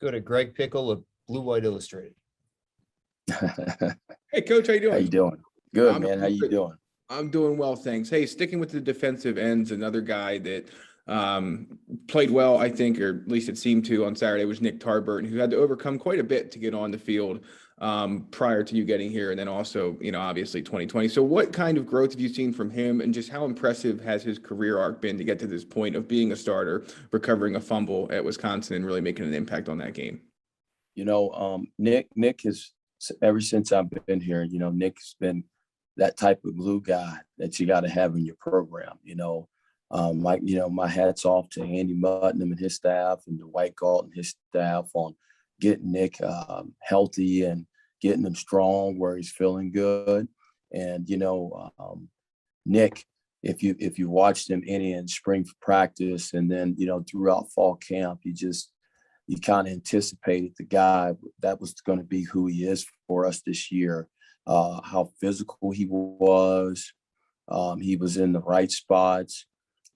go to Greg Pickle of Blue White Illustrated. Hey, Coach, how you doing? How you doing? Good, man. How you doing? I'm doing well, thanks. Hey, sticking with the defensive ends, another guy that played well, I think, or at least it seemed to on Saturday, was Nick Tarbert, who had to overcome quite a bit to get on the field prior to you getting here, and then also, obviously 2020. So what kind of growth have you seen from him, and just how impressive has his career arc been to get to this point of being a starter, recovering a fumble at Wisconsin, and really making an impact on that game? Nick has, ever since I've been here, Nick's been that type of glue guy that you got to have in your program. My hat's off to Andy Mutton and his staff, and Dwight Galt and his staff on getting Nick healthy and getting him strong where he's feeling good. And Nick, if you watched him in spring practice, and then throughout fall camp, you kind of anticipated the guy that was going to be who he is for us this year. How physical he was. He was in the right spots,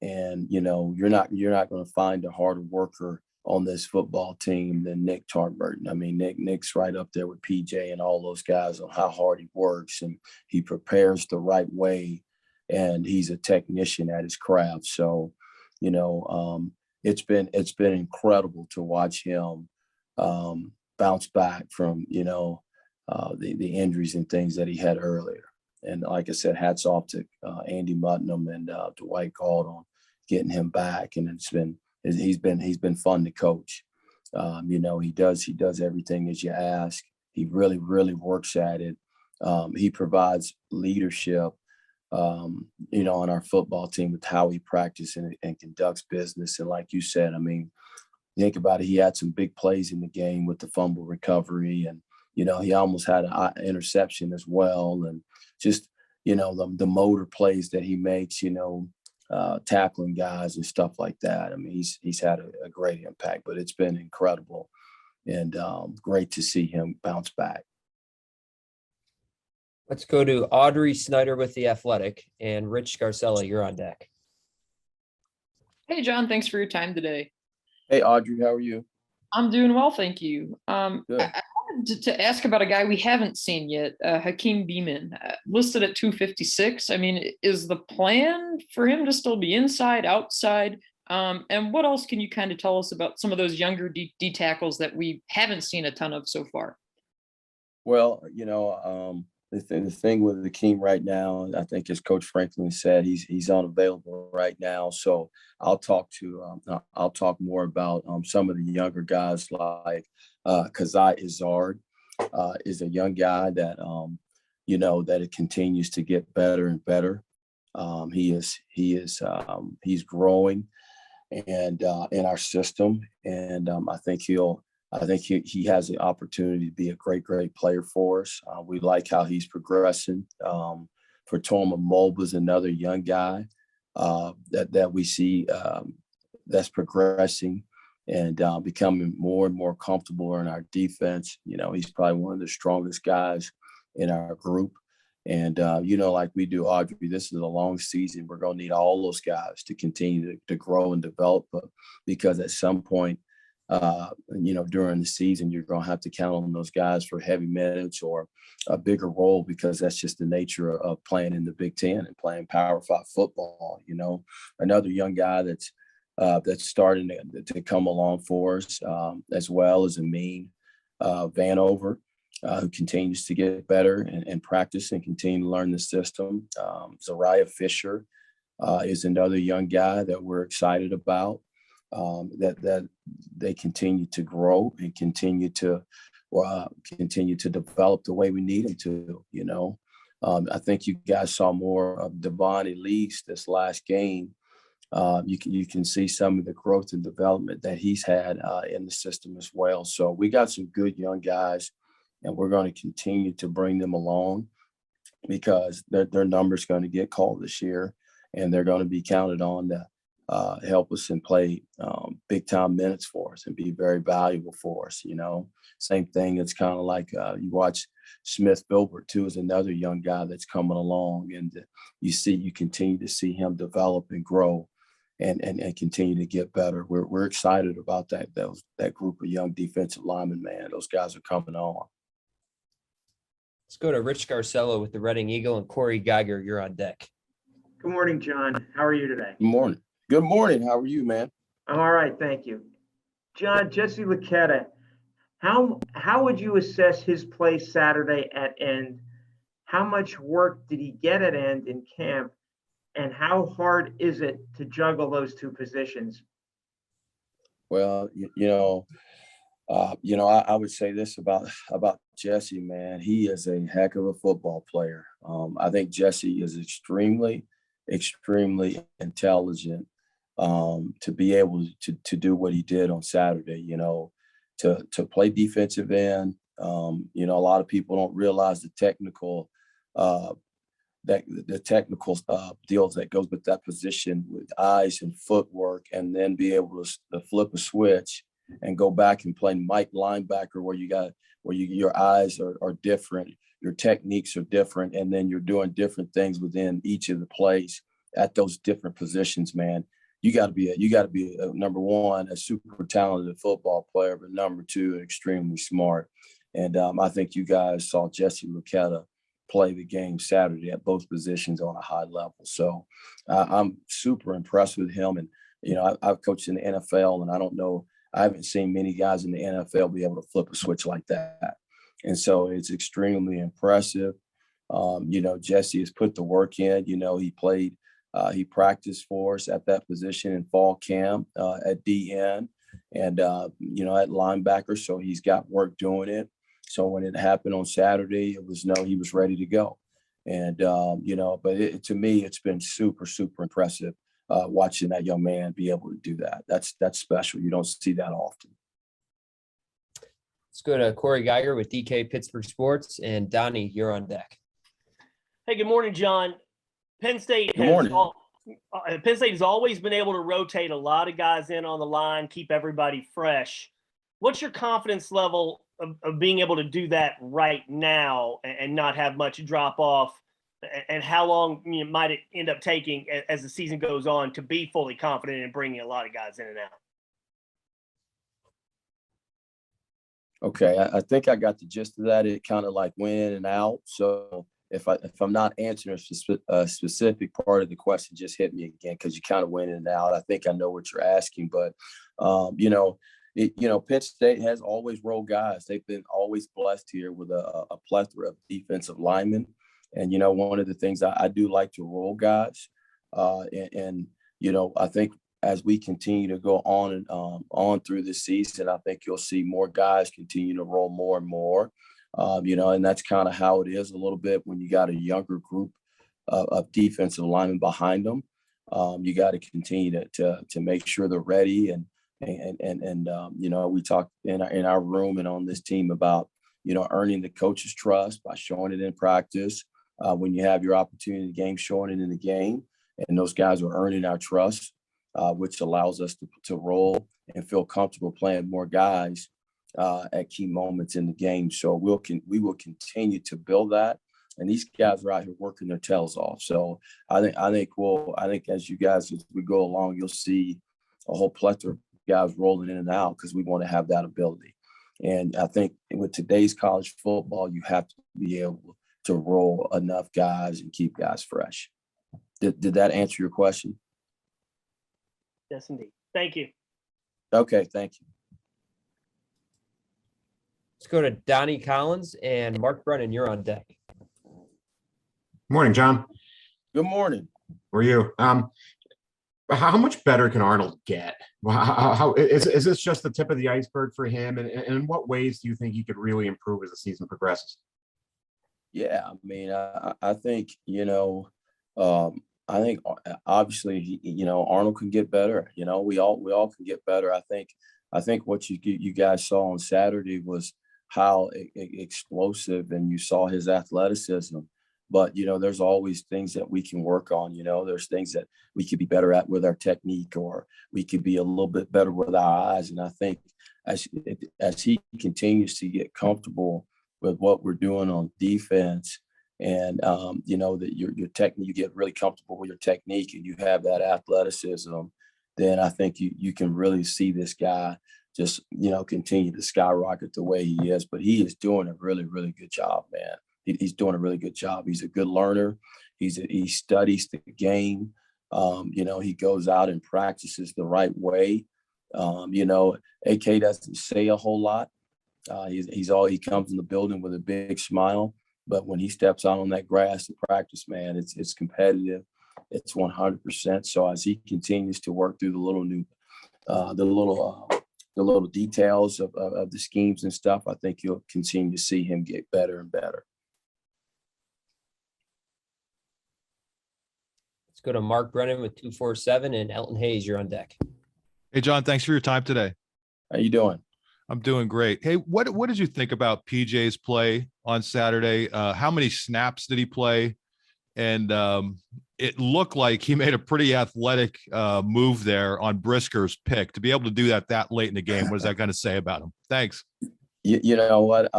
and you're not going to find a harder worker on this football team than Nick Tarbert. I mean, Nick's right up there with PJ and all those guys on how hard he works, and he prepares the right way, and he's a technician at his craft. So, it's been incredible to watch him bounce back from the injuries and things that he had earlier. And like I said, hats off to Andy Mutnam and Dwight Galt on getting him back. And he's been fun to coach. He does everything as you ask. He really, really works at it. He provides leadership, on our football team with how he practices and conducts business. And like you said, I mean, think about it. He had some big plays in the game with the fumble recovery, and he almost had an interception as well. And just, the motor plays that he makes, tackling guys and stuff like that. I mean, he's had a great impact, but it's been incredible and great to see him bounce back. Let's go to Audrey Snyder with The Athletic, and Rich Garcello, you're on deck. Hey, John, thanks for your time today. Hey, Audrey, how are you? I'm doing well, thank you. Good. I wanted to ask about a guy we haven't seen yet, Hakeem Beamon, listed at 256. I mean, is the plan for him to still be inside, outside? And what else can you kind of tell us about some of those younger D tackles that we haven't seen a ton of so far? Well, the thing with Hakeem right now, I think, as Coach Franklin said, he's unavailable right now. So I'll talk more about some of the younger guys like Kazai Izzard is a young guy that that it continues to get better and better. He's growing and in our system, and I think he has the opportunity to be a great player for us. We like how he's progressing. For Toma Mulba's another young guy that we see that's progressing and becoming more and more comfortable in our defense. He's probably one of the strongest guys in our group. And, like we do, Audrey, this is a long season. We're going to need all those guys to continue to grow and develop, because at some point, during the season, you're going to have to count on those guys for heavy minutes or a bigger role, because that's just the nature of playing in the Big Ten and playing Power 5 football. Another young guy that's starting to come along for us, as well as Amin Vanover, who continues to get better and practice and continue to learn the system. Zariah Fisher is another young guy that we're excited about. That they continue to grow and continue to develop the way we need them to. I think you guys saw more of Devon Elise this last game. You can see some of the growth and development that he's had in the system as well. So we got some good young guys, and we're going to continue to bring them along, because their number's going to get called this year, and they're going to be counted on to help us and play big time minutes for us and be very valuable for us. Same thing. It's kind of like you watch Smith Bilbert too, is another young guy that's coming along, and you continue to see him develop and grow. and continue to get better. We're excited about that group of young defensive linemen, man. Those guys are coming on. Let's go to Rich Garcello with the Reading Eagle, and Corey Geiger, you're on deck. Good morning, John. How are you today? Good morning. Good morning. How are you, man? I'm all right, thank you. John, Jesse Luketa, how would you assess his play Saturday at end? How much work did he get at end in camp? And how hard is it to juggle those two positions? Well, I would say this about Jesse, man. He is a heck of a football player. I think Jesse is extremely intelligent to be able to do what he did on Saturday. To play defensive end. A lot of people don't realize the technical deals that goes with that position with eyes and footwork, and then be able to flip a switch and go back and play Mike linebacker where your eyes are different, your techniques are different, and then you're doing different things within each of the plays at those different positions, man. You got to be number one, a super talented football player, but number two, extremely smart. And I think you guys saw Jesse Luketa play the game Saturday at both positions on a high level. So I'm super impressed with him. And, I've coached in the NFL, and I haven't seen many guys in the NFL be able to flip a switch like that. And so it's extremely impressive. Jesse has put the work in. He practiced for us at that position in fall camp at DN and, at linebacker. So he's got work doing it. So when it happened on Saturday, he was ready to go. And, but to me, it's been super, super impressive watching that young man be able to do that. That's special. You don't see that often. Let's go to Corey Geiger with DK Pittsburgh Sports, and Donnie, you're on deck. Hey, good morning, John. Penn State has always been able to rotate a lot of guys in on the line, keep everybody fresh. What's your confidence level of being able to do that right now and not have much drop off? And how long might it end up taking as the season goes on to be fully confident in bringing a lot of guys in and out? Okay, I think I got the gist of that. It kind of like went in and out. So if I'm not answering a specific part of the question, just hit me again, because you kind of went in and out. I think I know what you're asking, but Penn State has always rolled guys. They've been always blessed here with a plethora of defensive linemen. And, one of the things I do like to roll guys. I think as we continue to go on and on through the season, I think you'll see more guys continue to roll more and more. And that's kind of how it is a little bit when you got a younger group of defensive linemen behind them. You got to continue to make sure they're ready. And we talked in our room and on this team about, earning the coach's trust by showing it in practice. When you have your opportunity in the game, showing it in the game, and those guys are earning our trust, which allows us to roll and feel comfortable playing more guys at key moments in the game. So we will continue to build that. And these guys are out here working their tails off. So I think as we go along, you'll see a whole plethora of guys rolling in and out, because we want to have that ability. And I think with today's college football, you have to be able to roll enough guys and keep guys fresh. Did that answer your question? Yes, indeed. Thank you. Okay, thank you. Let's go to Donnie Collins, and Mark Brennan, you're on deck. Morning, John. Good morning. How are you? How much better can Arnold get? How is this just the tip of the iceberg for him? And in what ways do you think he could really improve as the season progresses? Yeah, I mean, I think, I think obviously, Arnold can get better. We all can get better. I think what you guys saw on Saturday was how explosive, and you saw his athleticism. But, there's always things that we can work on. There's things that we could be better at with our technique, or we could be a little bit better with our eyes. And I think as he continues to get comfortable with what we're doing on defense, and, that your technique, you get really comfortable with your technique, and you have that athleticism, then I think you can really see this guy just, continue to skyrocket the way he is. But he is doing a really, really good job, man. He's doing a really good job. He's a good learner. He studies the game. He goes out and practices the right way. AK doesn't say a whole lot. He comes in the building with a big smile, but when he steps out on that grass to practice, man, it's competitive. It's 100%. So as he continues to work through the little details of the schemes and stuff, I think you'll continue to see him get better and better. Let's go to Mark Brennan with 247 and Elton Hayes. You're on deck. Hey, John, thanks for your time today. How you doing? I'm doing great. Hey, what did you think about PJ's play on Saturday? How many snaps did he play? And it looked like he made a pretty athletic move there on Brisker's pick. To be able to do that late in the game, what does that kind of say about him? Thanks. You know what?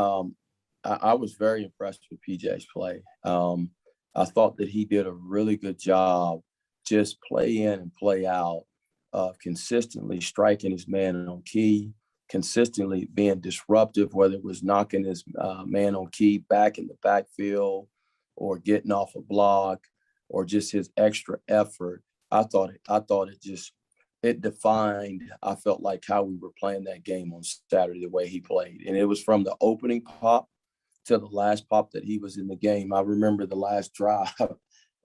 I was very impressed with PJ's play. I thought that he did a really good job just play in and play out of consistently striking his man on key, consistently being disruptive, whether it was knocking his man on key back in the backfield or getting off a block or just his extra effort. I thought it defined, I felt like, how we were playing that game on Saturday, the way he played. And it was from the opening pop to the last pop that he was in the game. I remember the last drive.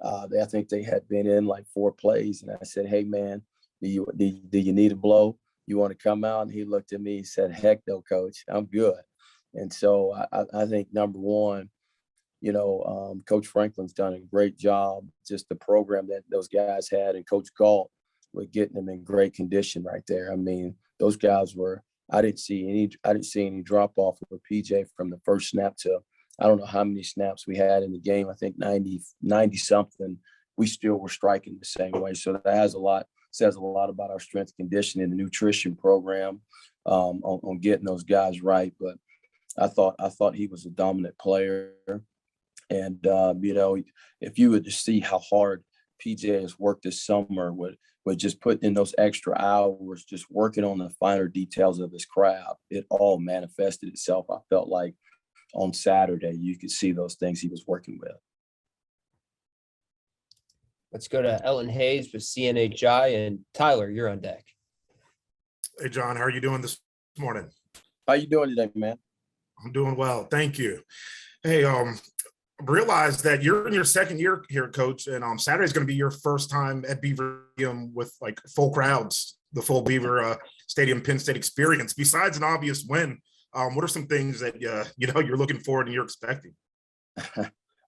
I think they had been in like 4 plays. And I said, hey, man, do you need a blow? You want to come out? And he looked at me, he said, heck no, coach, I'm good. And so I think, number one, Coach Franklin's done a great job, just the program that those guys had, and Coach Galt with getting them in great condition right there. I mean, those guys I didn't see any drop off of PJ from the first snap to, I don't know how many snaps we had in the game. I think 90 something. We still were striking the same way. So that says a lot about our strength conditioning, the nutrition program, on getting those guys right. But I thought he was a dominant player. And, if you would just see how hard PJ has worked this summer with just putting in those extra hours, just working on the finer details of his craft, it all manifested itself. I felt like on Saturday, you could see those things he was working with. Let's go to Elton Hayes with CNHI, and Tyler, you're on deck. Hey, John, how are you doing this morning? How you doing today, man? I'm doing well. Thank you. Hey, realize that you're in your second year here, Coach, and Saturday is going to be your first time at Beaver Stadium with like full crowds, the full Beaver Stadium Penn State experience. Besides an obvious win, what are some things that you're looking forward and you're expecting?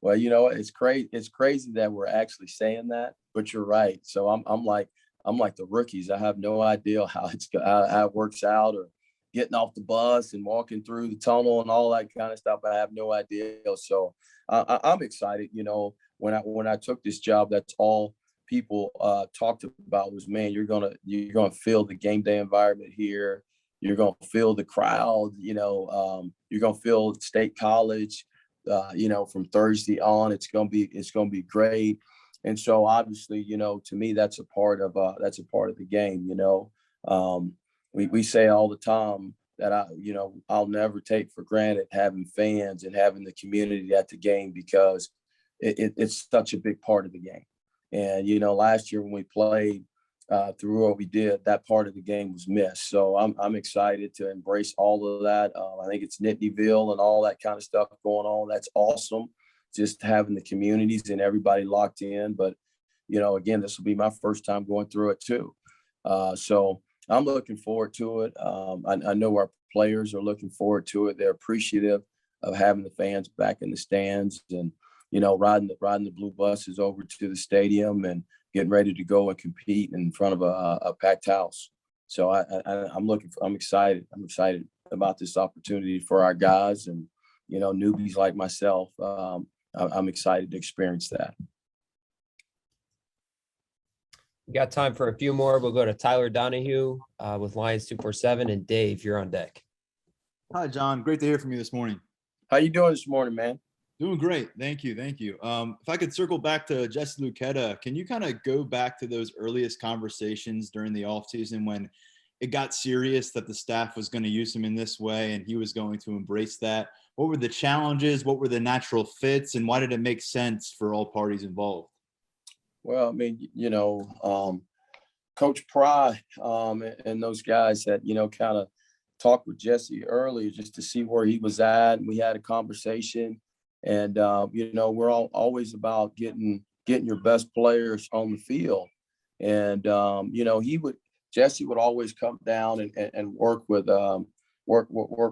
Well, it's crazy. It's crazy that we're actually saying that, but you're right. So I'm like the rookies. I have no idea how it works out, or getting off the bus and walking through the tunnel and all that kind of stuff. I have no idea. So I'm excited. When I took this job, that's all people talked about was, man, you're gonna feel the game day environment here. You're gonna feel the crowd. You're gonna feel State College. From Thursday on, it's gonna be great. And so obviously, to me, that's a part of the game. We say all the time that I'll never take for granted having fans and having the community at the game, because it's such a big part of the game. And last year when we played through what we did, that part of the game was missed. So I'm excited to embrace all of that. I think it's Nittanyville and all that kind of stuff going on. That's awesome. Just having the communities and everybody locked in. But again, this will be my first time going through it too. So I'm looking forward to it. I know our players are looking forward to it. They're appreciative of having the fans back in the stands, and riding the blue buses over to the stadium and getting ready to go and compete in front of a packed house. So I'm excited. I'm excited about this opportunity for our guys, and newbies like myself. I'm excited to experience that. We got time for a few more. We'll go to Tyler Donahue with Lions 247, and Dave, you're on deck. Hi, John. Great to hear from you this morning. How you doing this morning, man? Doing great. Thank you. Thank you. If I could circle back to Jesse Lucchetta, can you kind of go back to those earliest conversations during the offseason when it got serious that the staff was going to use him in this way and he was going to embrace that? What were the challenges? What were the natural fits? And why did it make sense for all parties involved? Well, I mean, Coach Pry and those guys that, kind of talked with Jesse earlier just to see where he was at. And we had a conversation. And, we're always about getting your best players on the field. And, Jesse would always come down and work with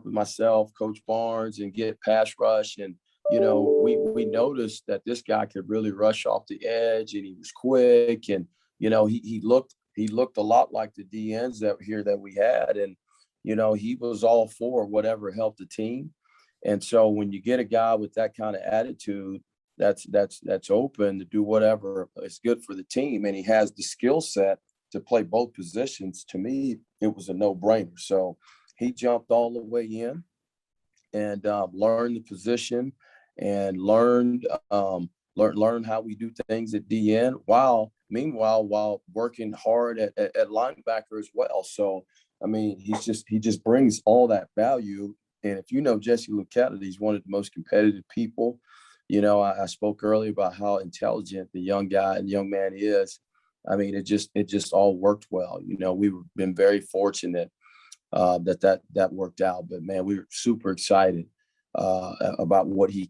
myself, Coach Barnes, and get pass rush. And, we noticed that this guy could really rush off the edge, and he was quick. And, he looked a lot like the DNs that we had. And, he was all for whatever helped the team. And so when you get a guy with that kind of attitude, that's open to do whatever is good for the team, and he has the skill set to play both positions, to me, it was a no-brainer. So he jumped all the way in and learned the position and learned how we do things at DN while working hard at linebacker as well. So, I mean, he just brings all that value. And if you know Jesse Lucchetta, he's one of the most competitive people. I spoke earlier about how intelligent the young man is. I mean, it just all worked well. We've been very fortunate that worked out. But man, we were super excited about what he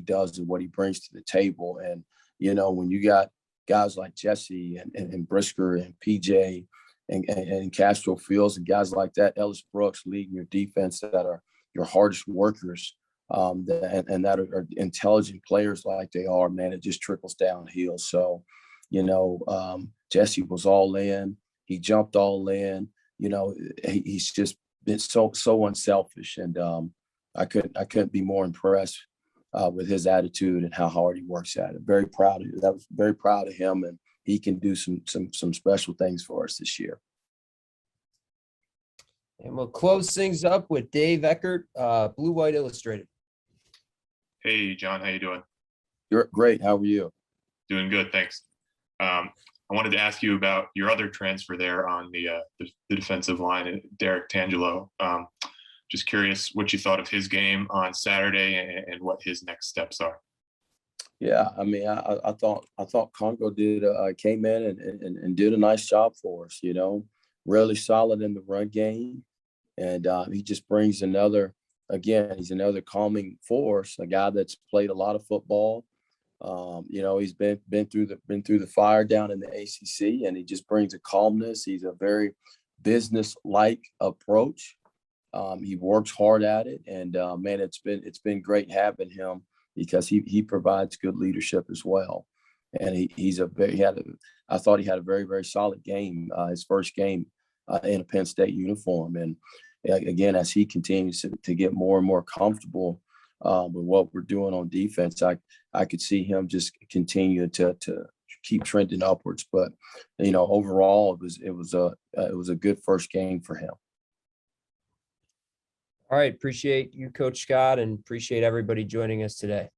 does and what he brings to the table. And when you got guys like Jesse and Brisker and PJ and Castro Fields and guys like that, Ellis Brooks leading your defense that are your hardest workers, and that are intelligent players like they are, man, it just trickles downhill. So, Jesse was all in. He jumped all in. He's just been so unselfish, and I couldn't be more impressed with his attitude and how hard he works at it. Very proud of you. I was very proud of him, and he can do some special things for us this year. And we'll close things up with Dave Eckert, Blue White Illustrated. Hey, John, how you doing? You're great. How are you? Doing good, thanks. I wanted to ask you about your other transfer there on the defensive line, Derek Tangelo. Just curious what you thought of his game on Saturday and what his next steps are. Yeah, I mean, I thought Congo came in and did a nice job for us. Really solid in the run game, and he just brings he's another calming force. A guy that's played a lot of football. He's been through the fire down in the ACC, and he just brings a calmness. He's a very business-like approach. He works hard at it, and man, it's been great having him because he provides good leadership as well. And I thought he had a very, very solid game, his first game in a Penn State uniform. And again, as he continues to get more and more comfortable with what we're doing on defense, I could see him just continue to keep trending upwards. But overall, it was a good first game for him. All right. Appreciate you, Coach Scott, and appreciate everybody joining us today.